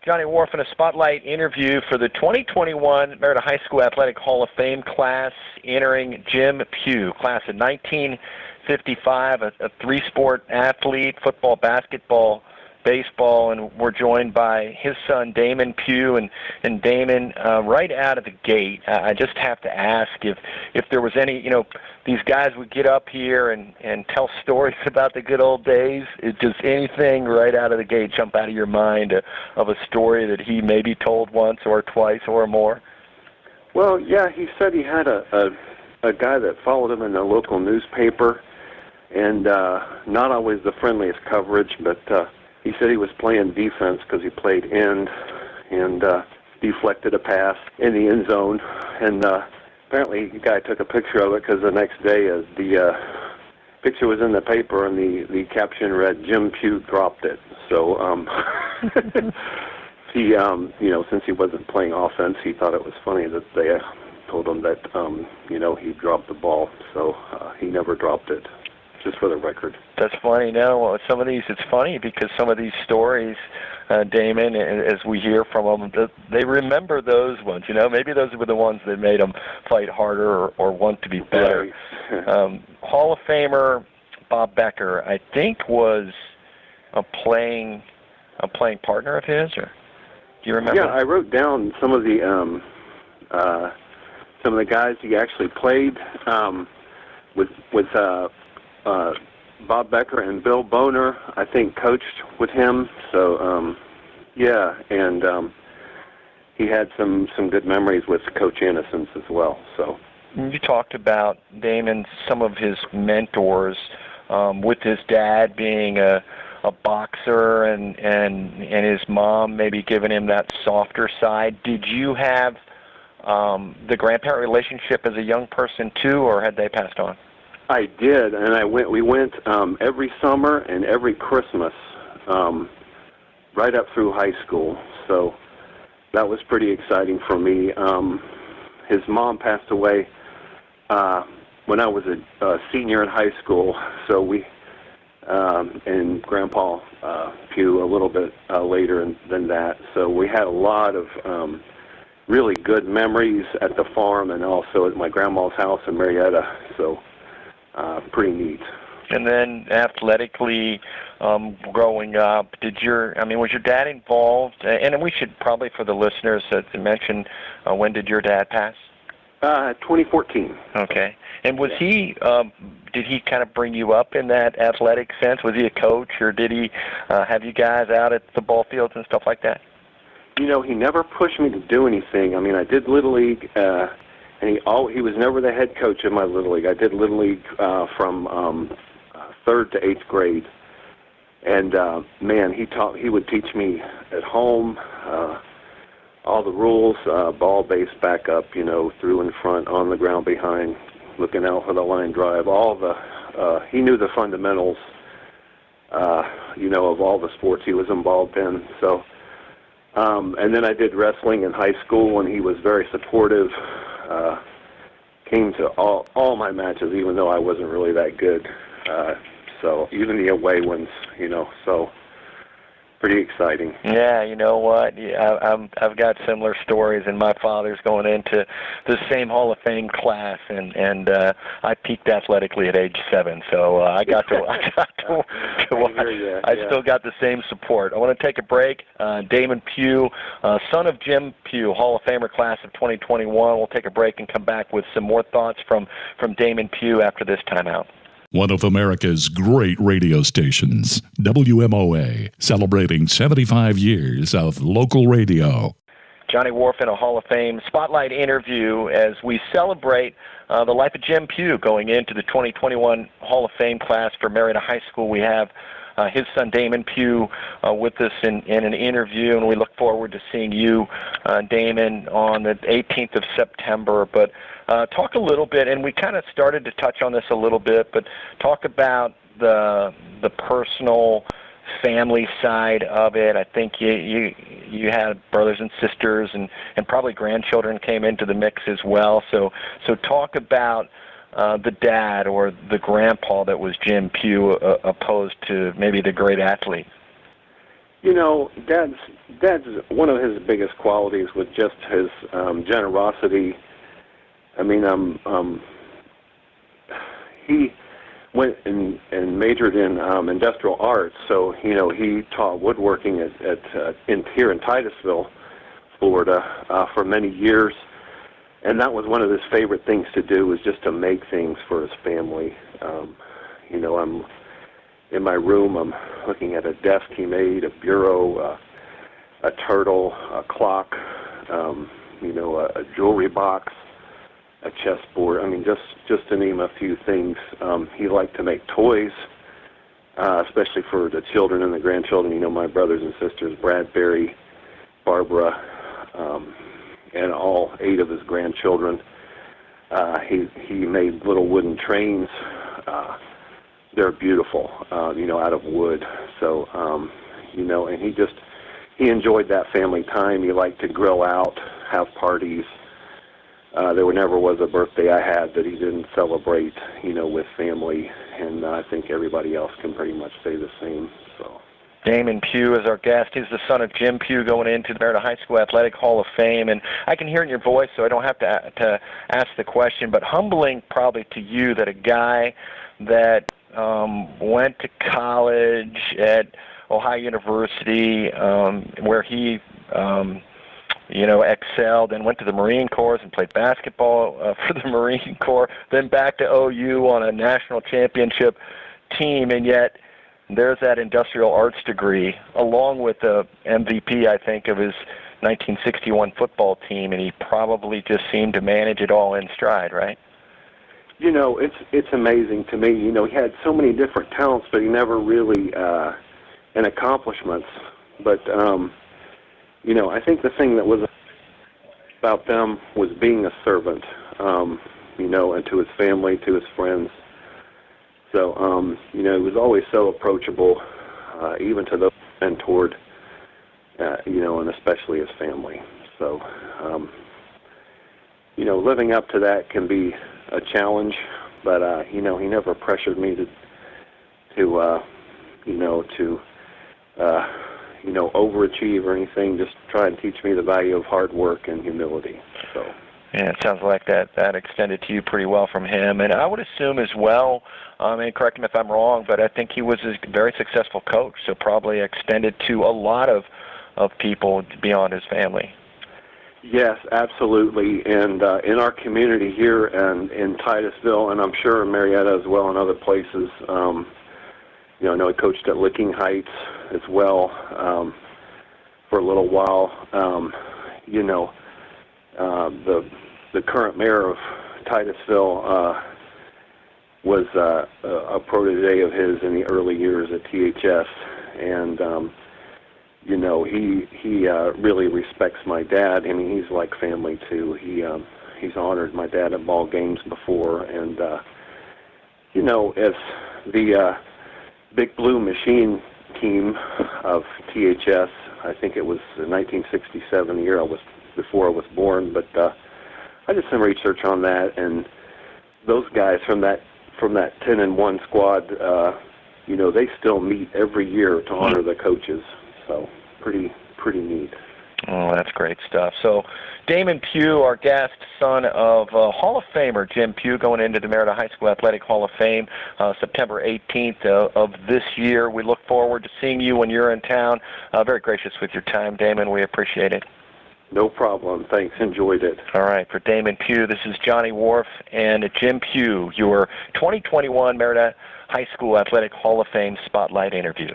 Johnny Wharf in a spotlight interview for the 2021 Marietta High School Athletic Hall of Fame class entering Jim Pugh, class of 1955, a three-sport athlete, football, basketball, baseball, and we're joined by his son, Damon Pugh. And Damon, right out of the gate, I just have to ask if there was any, these guys would get up here and tell stories about the good old days. Does anything right out of the gate jump out of your mind of a story that he maybe told once or twice or more? Well, yeah, he said he had a guy that followed him in the local newspaper, and not always the friendliest coverage, but he said he was playing defense because he played end and deflected a pass in the end zone. And apparently the guy took a picture of it because the next day the picture was in the paper and the caption read, "Jim Pugh dropped it." So he, since he wasn't playing offense, he thought it was funny that they told him that, he dropped the ball. So he never dropped it. Just for the record. That's funny. No, some of these, it's funny because some of these stories, Damon, as we hear from them, they remember those ones. Maybe those were the ones that made them fight harder or want to be better. Right. Hall of Famer Bob Becker, I think, was a playing partner of his, or do you remember? Yeah, I wrote down some of the guys he actually played with. Bob Becker and Bill Boner, I think, coached with him. So, and he had some good memories with Coach Anderson's as well. So, you talked about, Damon, some of his mentors, with his dad being a boxer and his mom maybe giving him that softer side. Did you have the grandparent relationship as a young person too, or had they passed on? I did, and we went every summer and every Christmas, right up through high school. So that was pretty exciting for me. His mom passed away when I was a senior in high school. So and Grandpa Pugh a little bit later than that. So we had a lot of really good memories at the farm and also at my grandma's house in Marietta. So. Pretty neat. And then athletically, growing up, was your dad involved? And we should probably, for the listeners, mention when did your dad pass? 2014. Okay. And was he? Did he kind of bring you up in that athletic sense? Was he a coach, or did he have you guys out at the ball fields and stuff like that? He never pushed me to do anything. I did Little League. And he was never the head coach of my Little League. I did Little League from 3rd to 8th grade. And, he would teach me at home all the rules, ball base back up, through in front, on the ground behind, looking out for the line drive, he knew the fundamentals, of all the sports he was involved in. So, and then I did wrestling in high school, and he was very supportive. Came to all my matches, even though I wasn't really that good. So even the away ones, so pretty exciting. Yeah, you know what? I've got similar stories, and my father's going into the same Hall of Fame class, and I peaked athletically at age 7, so I got to watch. I still got the same support. I want to take a break. Damon Pugh, son of Jim Pugh, Hall of Famer class of 2021. We'll take a break and come back with some more thoughts from Damon Pugh after this timeout. One of America's great radio stations, WMOA, celebrating 75 years of local radio. Johnny Wharf in a Hall of Fame spotlight interview as we celebrate the life of Jim Pugh going into the 2021 Hall of Fame class for Marietta High School. We have his son Damon Pugh with us in an interview, and we look forward to seeing you, Damon, on the 18th of September. But talk a little bit, and we kind of started to touch on this a little bit, but talk about the personal family side of it. I think you had brothers and sisters, and probably grandchildren came into the mix as well. So talk about the dad or the grandpa that was Jim Pugh opposed to maybe the great athlete. Dad's one of his biggest qualities was just his generosity. I mean, he went and majored in industrial arts, so he taught woodworking here in Titusville, Florida, for many years, and that was one of his favorite things to do, was just to make things for his family. I'm in my room, I'm looking at a desk he made, a bureau, a turtle, a clock, a jewelry box, a chessboard. I mean, just to name a few things. He liked to make toys, especially for the children and the grandchildren. My brothers and sisters, Bradbury, Barbara, and all 8 of his grandchildren. He made little wooden trains. They're beautiful, out of wood. So, and he enjoyed that family time. He liked to grill out, have parties. There never was a birthday I had that he didn't celebrate, with family, and I think everybody else can pretty much say the same. So, Damon Pugh is our guest. He's the son of Jim Pugh, going into the Marietta High School Athletic Hall of Fame, and I can hear in your voice, so I don't have to ask the question, but humbling probably to you that a guy that went to college at Ohio University, where he excelled, and went to the Marine Corps and played basketball for the Marine Corps, then back to OU on a national championship team, and yet there's that industrial arts degree, along with the MVP, I think, of his 1961 football team, and he probably just seemed to manage it all in stride, right? It's amazing to me. He had so many different talents, but he never really and accomplishments. But I think the thing that was about them was being a servant, and to his family, to his friends. So, he was always so approachable, even to those he mentored, and especially his family. So, living up to that can be a challenge, but he never pressured me to overachieve or anything. Just try and teach me the value of hard work and humility. So. Yeah, it sounds like that extended to you pretty well from him. And I would assume as well, and correct me if I'm wrong, but I think he was a very successful coach, so probably extended to a lot of people beyond his family. Yes, absolutely. And in our community here and in Titusville, and I'm sure in Marietta as well and other places, I know he coached at Licking Heights as well for a little while. The current mayor of Titusville was a protege of his in the early years at THS, and he really respects my dad. I mean, he's like family too. He's honored my dad at ball games before, and as the Big Blue Machine team of THS, I think it was 1967, the year before I was born, but I did some research on that, and those guys from that 10-1 squad, they still meet every year to honor the coaches. So pretty neat. Oh, that's great stuff. So Damon Pugh, our guest, son of Hall of Famer Jim Pugh, going into the Marietta High School Athletic Hall of Fame September 18th of this year. We look forward to seeing you when you're in town. Very gracious with your time, Damon. We appreciate it. No problem. Thanks. Enjoyed it. All right. For Damon Pugh, this is Johnny Wharf and Jim Pugh, your 2021 Marietta High School Athletic Hall of Fame Spotlight interview.